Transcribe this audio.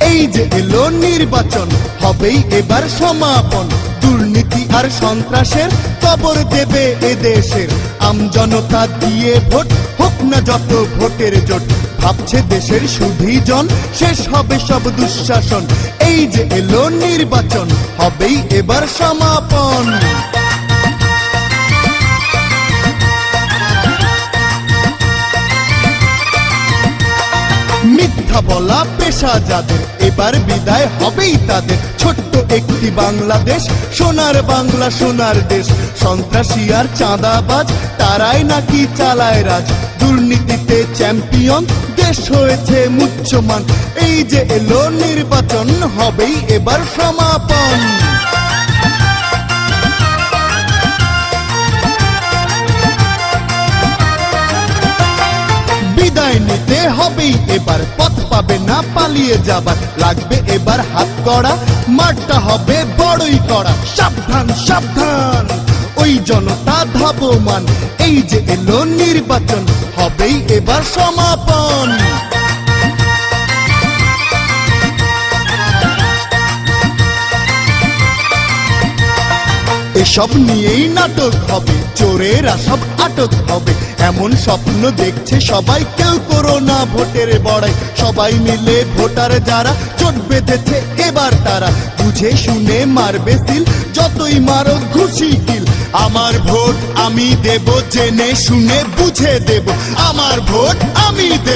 এই যে এলো নির্বাচন, হবেই এবার সমাপন। দুর্নীতি আর সন্ত্রাসের কবর দেবে এদেশের আমজনতা দিয়ে ভোট, হোক না যত ভোটের জোট। ভাবছে দেশের সুধীজন, শেষ হবে সব দুঃশাসন। এই যে এলো নির্বাচন, হবেই এবার সমাপন। মিথ্যা বলা পেশা যাদের, এবার বিদায় হবেই তাদের। ছোট্ট একটি বাংলাদেশ, সোনার বাংলা সোনার দেশ। সন্ত্রাসী আর চাঁদাবাজ তারাই নাকি চালায় রাজ। দুর্নীতিতে চ্যাম্পিয়ন, দেশ হয়েছে মুচ্যমান। এই যে এলো নির্বাচন, হবেই এবার সমাপন। বিদায় নিতে হবেই এবার, পথ পাবে না পালিয়ে যাবার। লাগবে এবার হাত কড়া, মাঠটা হবে বড়ই কড়া। সাবধান সাবধান, ওই জনতা ধাবমান। এই যে এলো নির্বাচন, হবেই এবার সমাপন। এসব নিয়েই নাটক হবে, চোরেরা সব আটক হবে। এমন স্বপ্ন দেখছে সবাই, কেউ করো না ভোটের বড়াই। সবাই মিলে ভোটার যারা, জোট বেঁধেছে এবার তারা। বুঝে শুনে মারবে সিল, যতই মারো ঘুষি কিল। আমার ভোট আমি দেব, জেনে শুনে বুঝে দেব। আমার ভোট আমি দেব।